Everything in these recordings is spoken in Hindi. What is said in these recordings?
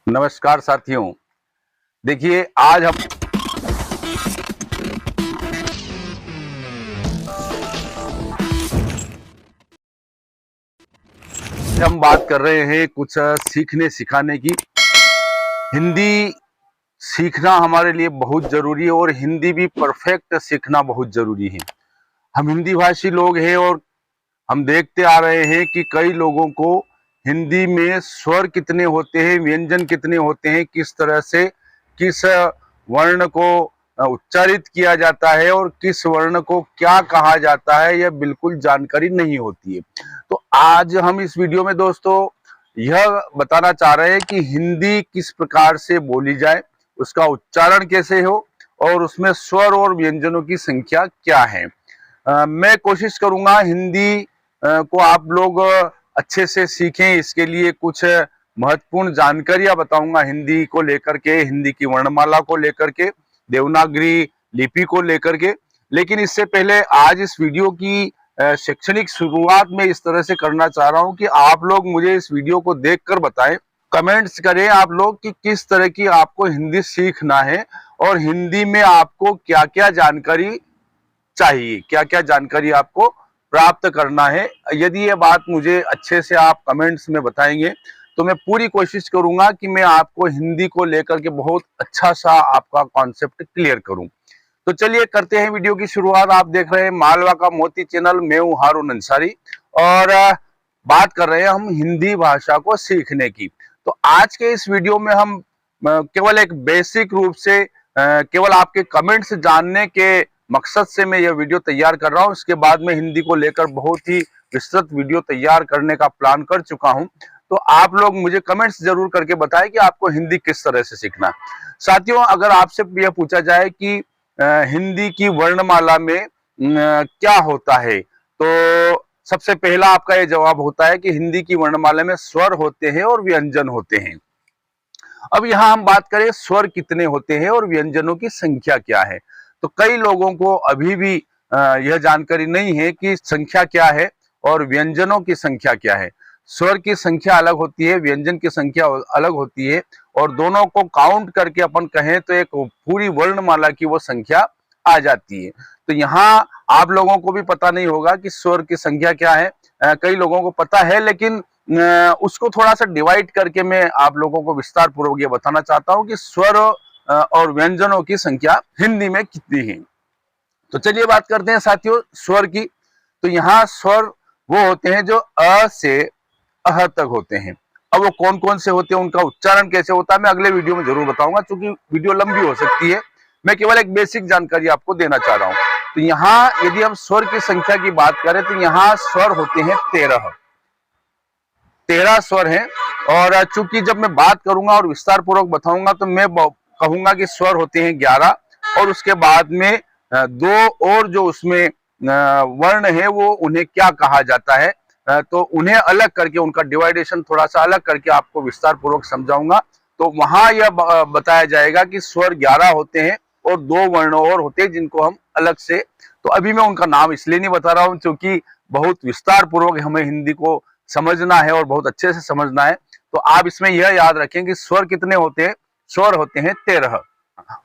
नमस्कार साथियों। देखिए, आज हम बात कर रहे हैं कुछ सीखने सिखाने की। हिंदी सीखना हमारे लिए बहुत जरूरी है और हिंदी भी परफेक्ट सीखना बहुत जरूरी है। हम हिंदी भाषी लोग हैं और हम देखते आ रहे हैं कि कई लोगों को हिंदी में स्वर कितने होते हैं, व्यंजन कितने होते हैं, किस तरह से किस वर्ण को उच्चारित किया जाता है और किस वर्ण को क्या कहा जाता है, यह बिल्कुल जानकारी नहीं होती है। तो आज हम इस वीडियो में दोस्तों यह बताना चाह रहे हैं कि हिंदी किस प्रकार से बोली जाए, उसका उच्चारण कैसे हो और उसमें स्वर और व्यंजनों की संख्या क्या है। मैं कोशिश करूंगा हिंदी को आप लोग अच्छे से सीखें। इसके लिए कुछ महत्वपूर्ण जानकारियां बताऊंगा हिंदी को लेकर के, हिंदी की वर्णमाला को लेकर के, देवनागरी लिपि को लेकर के। लेकिन इससे पहले आज इस वीडियो की शैक्षणिक शुरुआत में इस तरह से करना चाह रहा हूं कि आप लोग मुझे इस वीडियो को देखकर बताएं, कमेंट्स करें आप लोग कि किस तरह की आपको हिंदी सीखना है और हिंदी में आपको क्या क्या जानकारी चाहिए, क्या क्या जानकारी आपको प्राप्त करना है। यदि ये बात मुझे अच्छे से आप कमेंट्स में बताएंगे तो मैं पूरी कोशिश करूंगा कि मैं आपको हिंदी को लेकर के बहुत अच्छा सा आपका कॉन्सेप्ट क्लियर करूं। तो चलिए करते हैं वीडियो की शुरुआत। आप देख रहे हैं मालवा का मोती चैनल, मैं हूं हारून अंसारी और बात कर रहे हैं हम हिंदी भाषा को सीखने की। तो आज के इस वीडियो में हम केवल एक बेसिक रूप से केवल आपके कमेंट्स जानने के मकसद से मैं यह वीडियो तैयार कर रहा हूं। इसके बाद में हिंदी को लेकर बहुत ही विस्तृत वीडियो तैयार करने का प्लान कर चुका हूं। तो आप लोग मुझे कमेंट्स जरूर करके बताएं कि आपको हिंदी किस तरह से सीखना। साथियों, अगर आपसे यह पूछा जाए कि हिंदी की वर्णमाला में क्या होता है, तो सबसे पहला आपका यह जवाब होता है कि हिंदी की वर्णमाला में स्वर होते हैं और व्यंजन होते हैं। अब यहां हम बात करें स्वर कितने होते हैं और व्यंजनों की संख्या क्या है। तो कई लोगों को अभी भी यह जानकारी नहीं है कि संख्या क्या है और व्यंजनों की संख्या क्या है। स्वर की संख्या अलग होती है, व्यंजन की संख्या अलग होती है और दोनों को काउंट करके अपन कहें तो एक पूरी वर्णमाला की वो संख्या आ जाती है। तो यहाँ आप लोगों को भी पता नहीं होगा कि स्वर की संख्या क्या है। कई लोगों को पता है, लेकिन उसको थोड़ा सा डिवाइड करके मैं आप लोगों को विस्तार पूर्वक ये बताना चाहता हूं कि स्वर और व्यंजनों की संख्या हिंदी में कितनी है। तो चलिए बात करते हैं साथियों स्वर की। तो यहाँ स्वर वो होते हैं जो अ से अह तक होते हैं। अब वो कौन कौन से होते हैं, उनका उच्चारण कैसे होता है, मैं अगले वीडियो में जरूर बताऊंगा, क्योंकि वीडियो लंबी हो सकती है। मैं केवल एक बेसिक जानकारी आपको देना चाह रहा हूं। तो यहाँ यदि हम स्वर की संख्या की बात करें तो यहाँ स्वर होते हैं 13 स्वर हैं। और चूंकि जब मैं बात करूंगा और विस्तार पूर्वक बताऊंगा तो मैं कहूंगा कि स्वर होते हैं 11 और उसके बाद में दो और जो उसमें वर्ण है वो उन्हें क्या कहा जाता है, तो उन्हें अलग करके उनका डिवाइडेशन थोड़ा सा अलग करके आपको विस्तार पूर्वक समझाऊंगा। तो वहां यह बताया जाएगा कि स्वर 11 होते हैं और दो वर्ण और होते हैं जिनको हम अलग से, तो अभी मैं उनका नाम इसलिए नहीं बता रहा हूं क्योंकि बहुत विस्तार पूर्वक हमें हिंदी को समझना है और बहुत अच्छे से समझना है। तो आप इसमें यह याद रखें कि स्वर कितने होते हैं, स्वर होते हैं 13।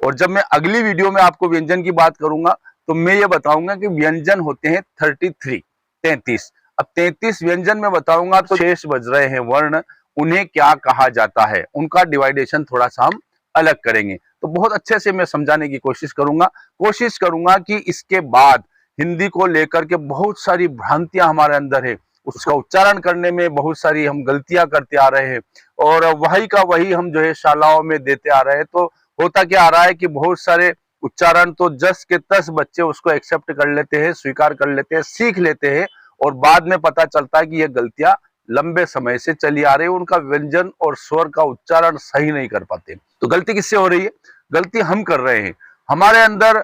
और जब मैं अगली वीडियो में आपको व्यंजन की बात करूंगा तो मैं ये बताऊंगा कि व्यंजन होते हैं 33। अब 33 व्यंजन में बताऊंगा तो शेष बच रहे हैं वर्ण, उन्हें क्या कहा जाता है, उनका डिवाइडेशन थोड़ा सा हम अलग करेंगे। तो बहुत अच्छे से मैं समझाने की कोशिश करूंगा कि इसके बाद हिंदी को लेकर के बहुत सारी भ्रांतियां हमारे अंदर है, उसका उच्चारण करने में बहुत सारी हम गलतियां करते आ रहे हैं और वही का वही हम जो है शालाओं में देते आ रहे हैं। तो होता क्या आ रहा है कि बहुत सारे उच्चारण तो जस के तस बच्चे उसको एक्सेप्ट कर लेते हैं, स्वीकार कर लेते हैं, सीख लेते हैं और बाद में पता चलता है कि ये गलतियां लंबे समय से चली आ रही है, उनका व्यंजन और स्वर का उच्चारण सही नहीं कर पाते। तो गलती किससे हो रही है? गलती हम कर रहे हैं। हमारे अंदर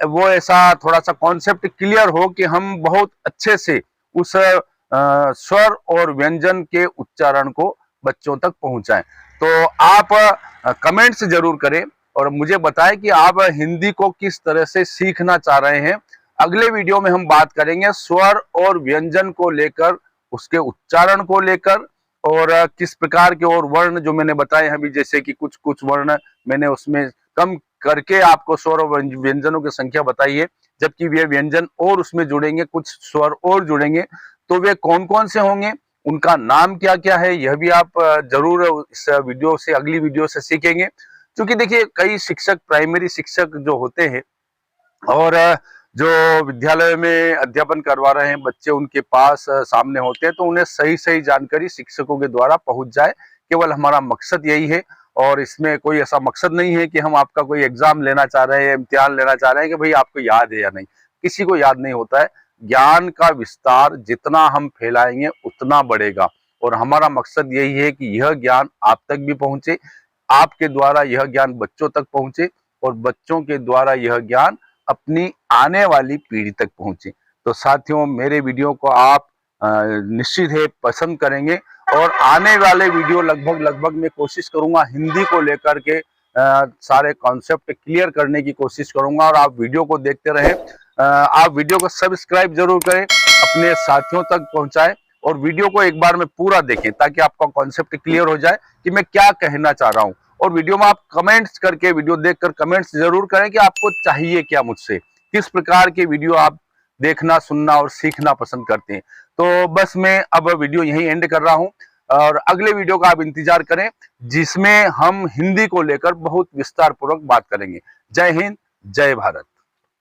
वो ऐसा थोड़ा सा कॉन्सेप्ट क्लियर हो कि हम बहुत अच्छे से उस स्वर और व्यंजन के उच्चारण को बच्चों तक पहुंचाएं। तो आप कमेंट्स जरूर करें और मुझे बताएं कि आप हिंदी को किस तरह से सीखना चाह रहे हैं। अगले वीडियो में हम बात करेंगे स्वर और व्यंजन को लेकर, उसके उच्चारण को लेकर और किस प्रकार के और वर्ण जो मैंने बताए हैं अभी, जैसे कि कुछ कुछ वर्ण मैंने उसमें कम करके आपको स्वर और व्यंजनों की संख्या बताई है, जबकि वे व्यंजन और उसमें जुड़ेंगे, कुछ स्वर और जुड़ेंगे, तो वे कौन कौन से होंगे, उनका नाम क्या क्या है, यह भी आप जरूर इस वीडियो से, अगली वीडियो से सीखेंगे। क्योंकि देखिए कई शिक्षक, प्राइमरी शिक्षक जो होते हैं और जो विद्यालय में अध्यापन करवा रहे हैं बच्चे, उनके पास सामने होते हैं, तो उन्हें सही सही जानकारी शिक्षकों के द्वारा पहुंच जाए, केवल हमारा मकसद यही है। और इसमें कोई ऐसा मकसद नहीं है कि हम आपका कोई एग्जाम लेना चाह रहे हैं, इम्तिहान लेना चाह रहे हैं कि भाई आपको याद है या नहीं। किसी को याद नहीं होता है। ज्ञान का विस्तार जितना हम फैलाएंगे उतना बढ़ेगा, और हमारा मकसद यही है कि यह ज्ञान आप तक भी पहुंचे, आपके द्वारा यह ज्ञान बच्चों तक पहुंचे, और बच्चों के द्वारा यह ज्ञान अपनी आने वाली पीढ़ी तक पहुंचे। तो साथियों, मेरे वीडियो को आप निश्चित है पसंद करेंगे, और आने वाले वीडियो लगभग मैं कोशिश करूंगा हिंदी को लेकर के सारे कॉन्सेप्ट क्लियर करने की कोशिश करूंगा, और आप वीडियो को देखते रहें। आप वीडियो को सब्सक्राइब जरूर करें, अपने साथियों तक पहुंचाएं, और वीडियो को एक बार में पूरा देखें ताकि आपका कॉन्सेप्ट क्लियर हो जाए कि मैं क्या कहना चाह रहा हूं। और वीडियो में आप कमेंट्स करके, वीडियो देखकर कमेंट्स जरूर करें कि आपको चाहिए क्या मुझसे, किस प्रकार के वीडियो आप देखना, सुनना और सीखना पसंद करते हैं। तो बस मैं अब वीडियो यहीं एंड कर रहा हूं, और अगले वीडियो का आप इंतजार करें, जिसमें हम हिंदी को लेकर बहुत विस्तार पूर्वक बात करेंगे। जय हिंद, जय भारत।